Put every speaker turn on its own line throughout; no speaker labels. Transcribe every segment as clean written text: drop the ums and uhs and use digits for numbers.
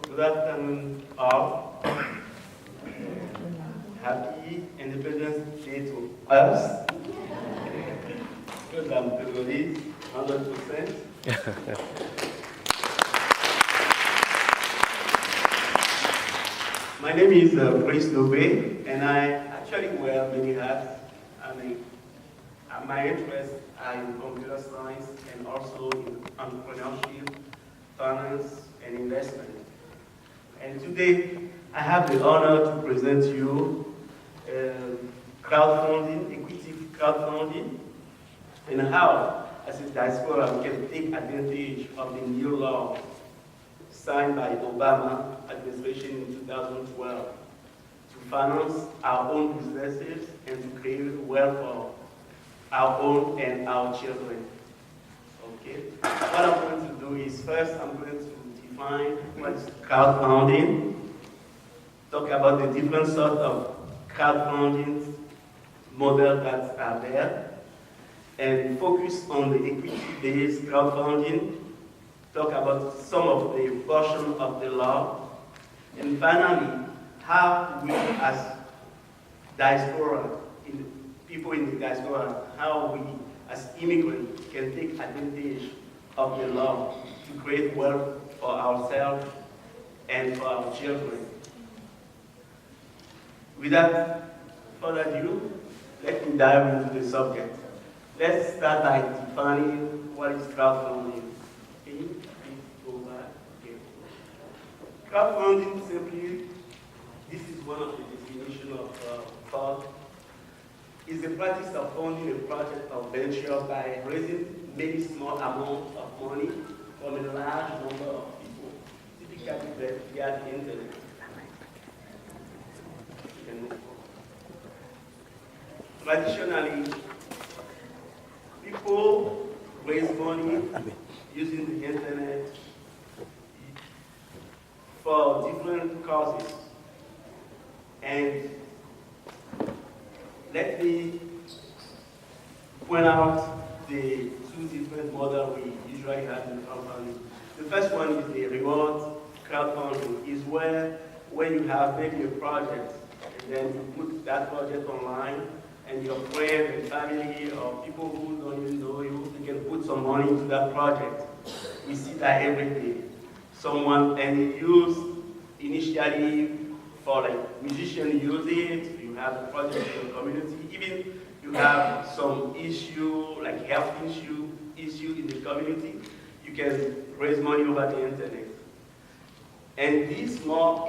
Good afternoon, all. Happy Independence Day to us. Because I'm Togolese, 100%. My name is Brice Dogbe, and I actually wear many hats. My interests are in computer science and also in entrepreneurship, finance, and investment. And today, I have the honor to present to you crowdfunding, equity crowdfunding, and how, as a diaspora, we can take advantage of the new law signed by the Obama administration in 2012 to finance our own businesses and to create wealth for our own and our children. Okay? What I'm going to do is first I'm going to define what is crowdfunding, talk about the different sorts of crowdfunding models that are there, and focus on the equity-based crowdfunding, talk about some of the portion of the law, and finally, how we as diaspora, people in the diaspora, how we as immigrants can take advantage of the law to create wealth for ourselves and for our children. Without further ado, let me dive into the subject. Let's start by defining what is crowdfunding. Can you please go back? Okay. Crowdfunding simply, this is one of the definitions of fraud, is the practice of funding a project or venture by raising many small amounts of money from a large number of people, typically via the internet. Traditionally, people raise money using the internet for different causes. And let me point out the two different models we usually have in crowdfunding. The first one is the reward crowdfunding, is where when you have maybe a project and then you put that project online and your friends and family or people who don't even know you, you can put some money into that project. We see that every day. Someone, and you use initially for like musicians use it, you have a project in your community, even you have some issue, like health issue in the community, you can raise money over the internet. And this is more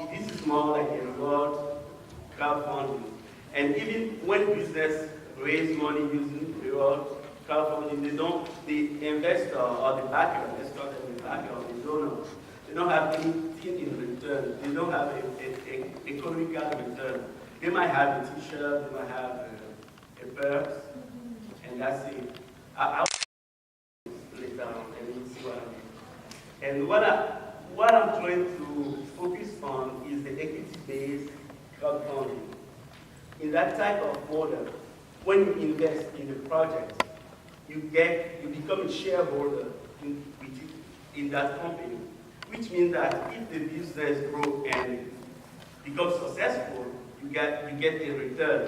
like a reward crowdfunding. And even when business raise money using reward crowdfunding, the investor or the backer, let's call them the backer or the donor, they don't have anything in return. They don't have an economical return. They might have a t-shirt, they might have a purse, and that's it. I'll later on and you'll see what I mean. And what I'm trying to focus on is the equity-based crowdfunding. In that type of model, when you invest in a project, you become a shareholder in that company, which means that if the business grows and becomes successful, you get a return.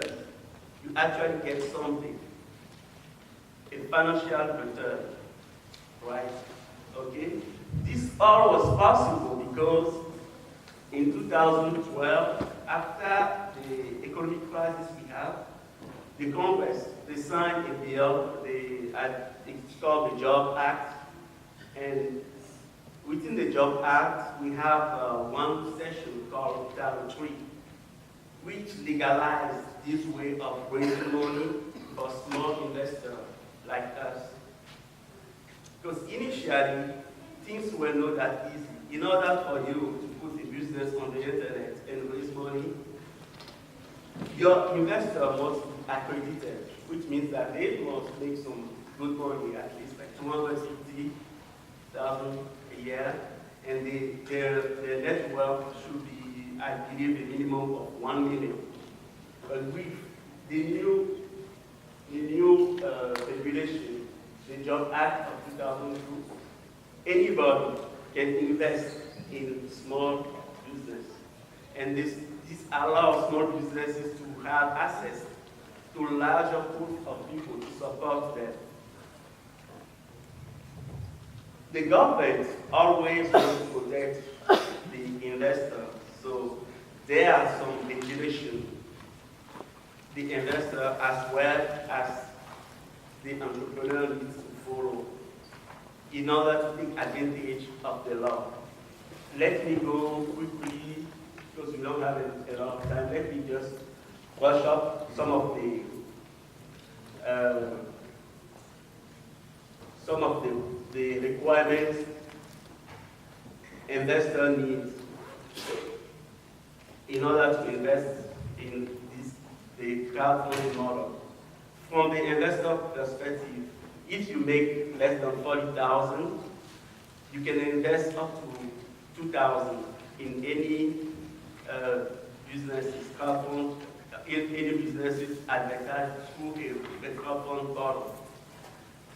You actually get something, a financial return, right? Okay? This all was possible because in 2012, after the economic crisis we have, the Congress, they signed a bill, it's called the Job Act, and within the Job Act, we have one section called Title 3, which legalized this way of raising money for small investors like us. Because initially, things were not that easy. In order for you to put a business on the internet and raise money, your investor must be accredited, which means that they must make some good money, at least like $250,000 a year, and their net worth should be, I believe, a minimum of $1 million. But with the new regulation, the Job Act of 2002, anybody can invest in small business. And this allows small businesses to have access to larger pool of people to support them. The government always wants to protect the investor, so there are some regulations the investor as well as the entrepreneur needs to follow in order to take advantage of the law. Let me go quickly, because we don't have a lot of time. Let me just brush up some of the requirements investor needs in order to invest in the crowdfunding model. From the investor perspective, if you make less than 40,000, you can invest up to 2,000 in any businesses, crowdfund, in any businesses advertised through a crowdfund portal.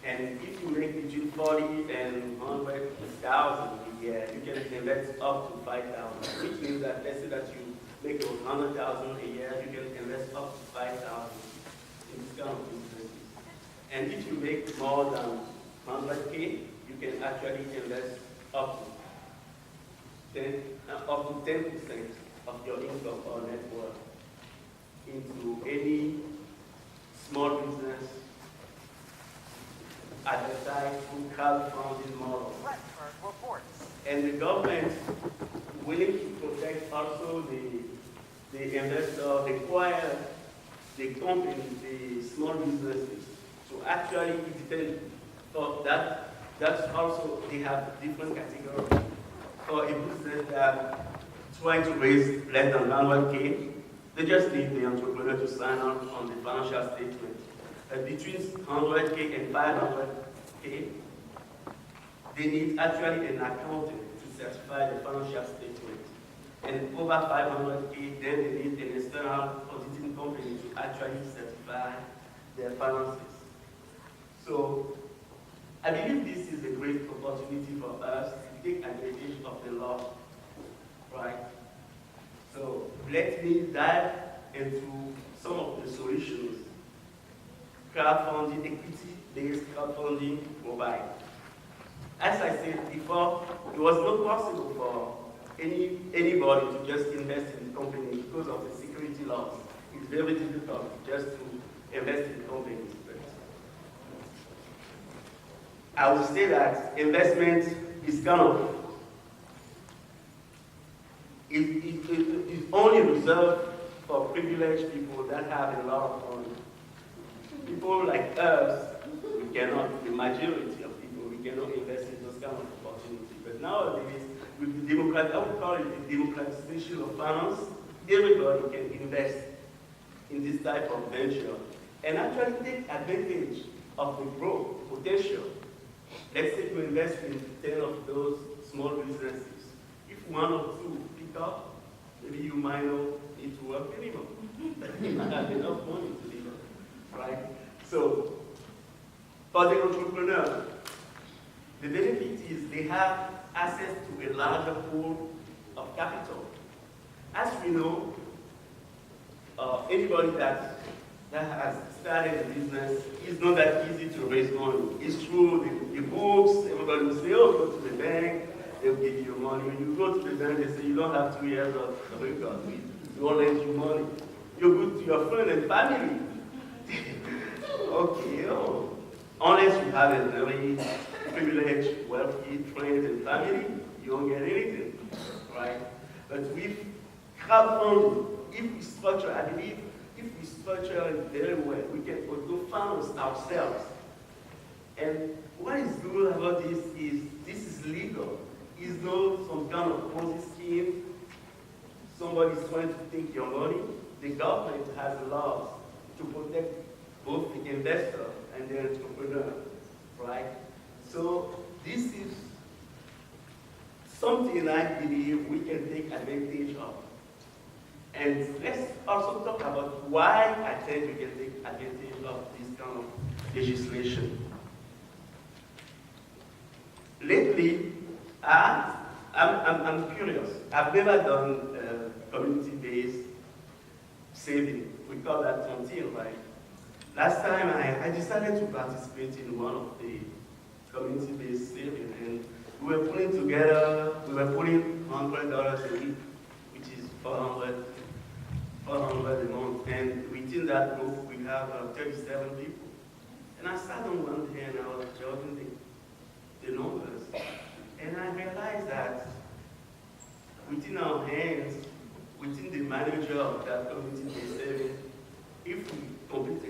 And if you make between 40 and 100,000 a year, you can invest up to 5,000, which means that let's say that you make 100,000 a year, you can invest up to 5,000 in this kind of businesses. And if you make more than 100K, you can actually invest up to 10% of your income or net worth into any small business advertised through crowdfunding model. And the government, willing to protect also the investor, require the company, the small businesses, to actually depend for that. That's also, they have different categories. For a business that trying to raise less than 100K, they just need the entrepreneur to sign up on the financial statement. Between 100K and 500K, they need actually an accountant to certify the financial statement. And over 500K, then they need an external auditing company to actually certify their finances. So I believe this is a great opportunity for us to take advantage of the law, right? So let me dive into some of the solutions crowdfunding, equity-based crowdfunding provide. As I said before, it was not possible for anybody to just invest in the company because of the security laws. It's very difficult just to invest in companies. I would say that investment is kind of, it's only reserved for privileged people that have a lot of money. People like us, we cannot, the majority of people, we cannot invest in those kind of opportunities. But nowadays, with the I would call it the democratization of finance, everybody can invest in this type of venture and actually take advantage of the growth potential. Let's say you invest in 10 of those small businesses. If one or two pick up, maybe you might not need to work anymore. You might have enough money to live on, right? So, for the entrepreneur, the benefit is they have access to a larger pool of capital. As we know, anybody that has started a business, it's not that easy to raise money. It's through the books, everybody will say, oh, go to the bank, they'll give you money. When you go to the bank, they say you don't have 2 years of record. We won't lend you money. You're good to your friend and family. Okay, oh. Unless you have a very privileged, wealthy friends and family, you don't get anything, right? But with crowdfunding, if we structure, I believe, if we structure it very well, we can auto-finance ourselves. And what is good about this is legal. It's not some kind of Ponzi scheme. Somebody's trying to take your money. The government has laws to protect both the investor and the entrepreneur, right? So this is something I believe we can take advantage of. And let's also talk about why I think we can take advantage of this kind of legislation. Lately, I I'm curious. I've never done community-based saving. We call that tontine, right? Last time I decided to participate in one of the community-based saving, and we were putting $100 a week, which is 400 a month, and within that group we have 37 people. And I sat on one day and I was jogging the numbers, and I realized that within our hands, within the manager of that community-based saving, if we complete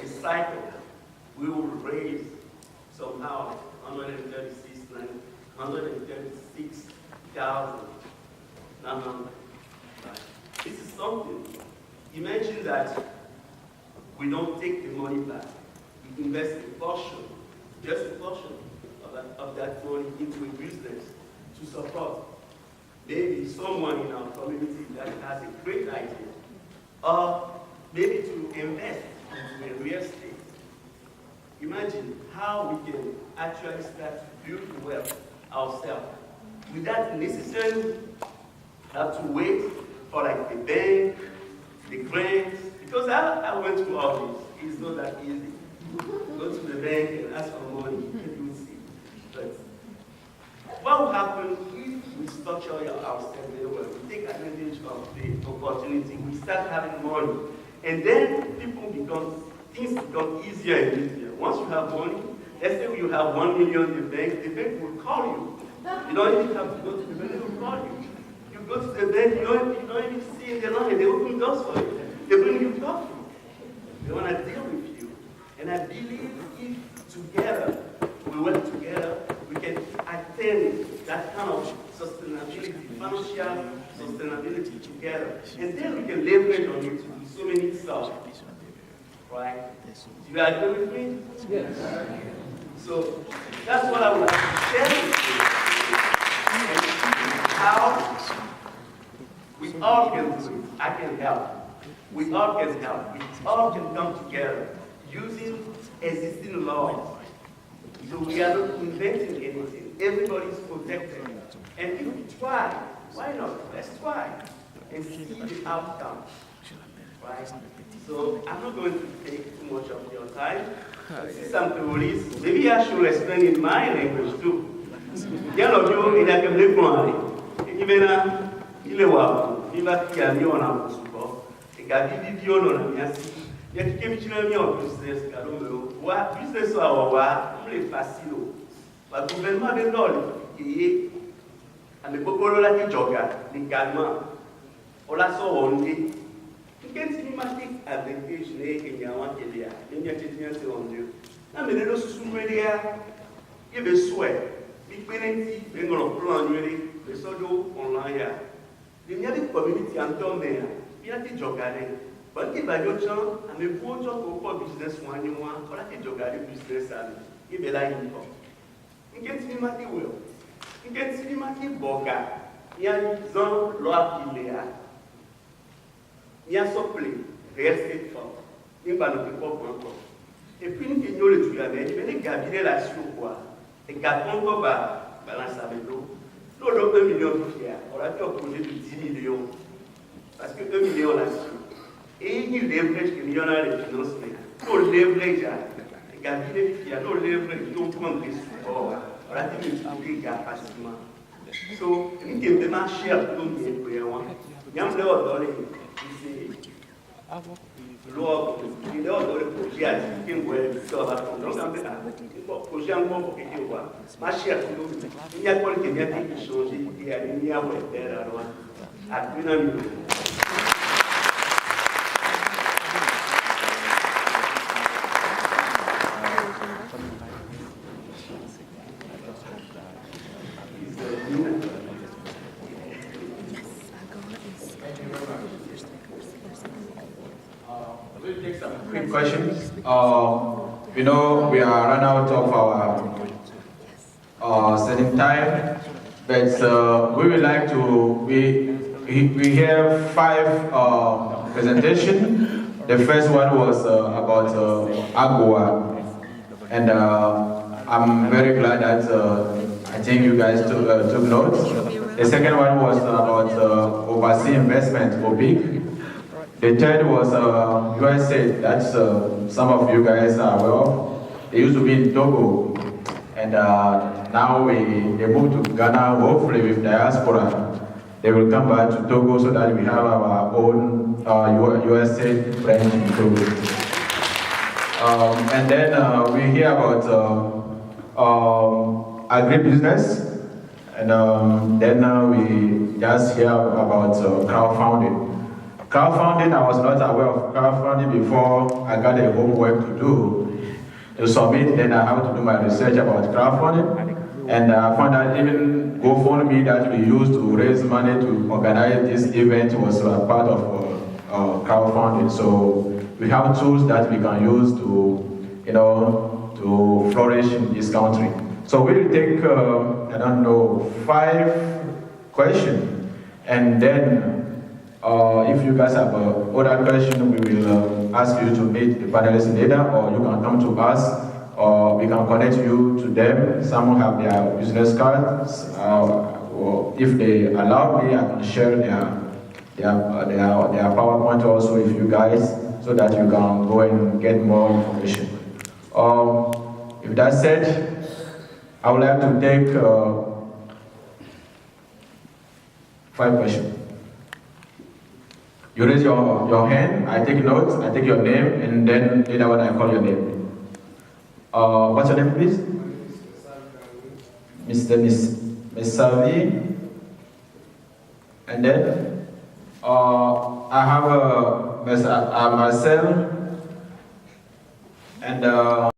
a cycle, we will raise somehow 136,900. This is something. Imagine that we don't take the money back. We invest a portion, just a portion of that money into a business to support maybe someone in our community that has a great idea, or maybe to invest into a real estate. Imagine how we can actually start to build wealth ourselves without necessarily have to wait for like the bank, the grants, because I went through all this. It's not that easy. Go to the bank and ask for money, you will see. But what will happen if we structure ourselves very well? We take advantage of the opportunity, we start having money, and then things become easier and easier. Once you have money, let's say you have 1 million in the bank will call you. You don't even have to go to the bank, they will call you. You go to the bank, you don't even see in the line, they open doors for you. They bring you coffee. They want to deal with you. And I believe if together, we work together, we can attain that kind of sustainability, financial sustainability together. And then we can leverage on it to do so many stuff. Right? Do you agree with me? Yes. So that's what I would like to share with you. And how we all can do it. I can help. We all can help. We all can come together using existing laws. So we are not inventing anything. Everybody is protected. And if we try, why not? Let's try and see the outcome. Right? So I'm not going to take too much of your time. I see some theories. Maybe I should explain in my language too. Bien lo yo in a kemle kwani. Ibena ile wa iba kia mi ona musuko. Ega video no na miasi. Ya kike michina mi o business ka do me wa business wa mle facile. Ba gouvernement de dole ki ame kokoro la ki joga légalement. Ola so onde. Quem cinematic advantage ne Kenya wa kelia. Kenya tinya se onde. Na me no susumeria. Ye be swear. Big vengono plongere, le sodo online. Le mie community antone, bien ti giocare. Quando vai giocare, a me può giocare business one ora che giocare business ali. E be la info. In che cinema ti vuoi? In che cinema ti boga? Ya zon lo apilea. Ya sople, reste fort. In ba no po po. Et puis nous qui nous le tu avais, mais gabiner la sur quoi? Et quand on va balancer avec nous, nous avons 1 million de fiers. On a fait un projet de 10 millions. Parce que 1 million là-dessus. Et il y a des leverage que nous avons les financements. Nous leverage, et gagner les fiers, nous leverage, nous prendre des supports. On a dit multiplier gars facilement. So, nous qui sommes cher pour nous, nous avons donné l'ordre, il est ordre de projet à dire qu'il y a un projet encore pour quelqu'un voir. Ma chère, il y a quoi qui vient de changer, il y a une meilleure terre alors à plus d'un million.
Quick questions. You know, we are run out of our setting time, but we would like to, we have 5 presentations. The first one was about Agua, and I'm very glad that I think you guys took notes. The second one was about overseas investment for big. The third was USA. That's some of you guys are aware of. They used to be in Togo, and now they moved to Ghana. Hopefully, with diaspora, they will come back to Togo so that we have our own USA branch in Togo. And then we hear about agribusiness. And then we just hear about crowdfunding. Crowdfunding, I was not aware of crowdfunding before I got a homework to do. To submit, then I have to do my research about crowdfunding. And I found that even GoFundMe that we used to raise money to organize this event was part of crowdfunding. So we have tools that we can use to, to flourish in this country. So we'll take, 5 questions, and then if you guys have other questions, we will ask you to meet the panelists later, or you can come to us, or we can connect you to them. Some have their business cards, or if they allow me, I can share their PowerPoint also with you guys, so that you can go and get more information. If that's said, I would like to take 5 questions. You raise your hand, I take notes, I take your name, and then later on I call your name. What's your name, please? Miss Salvi. And then I have Marcel, and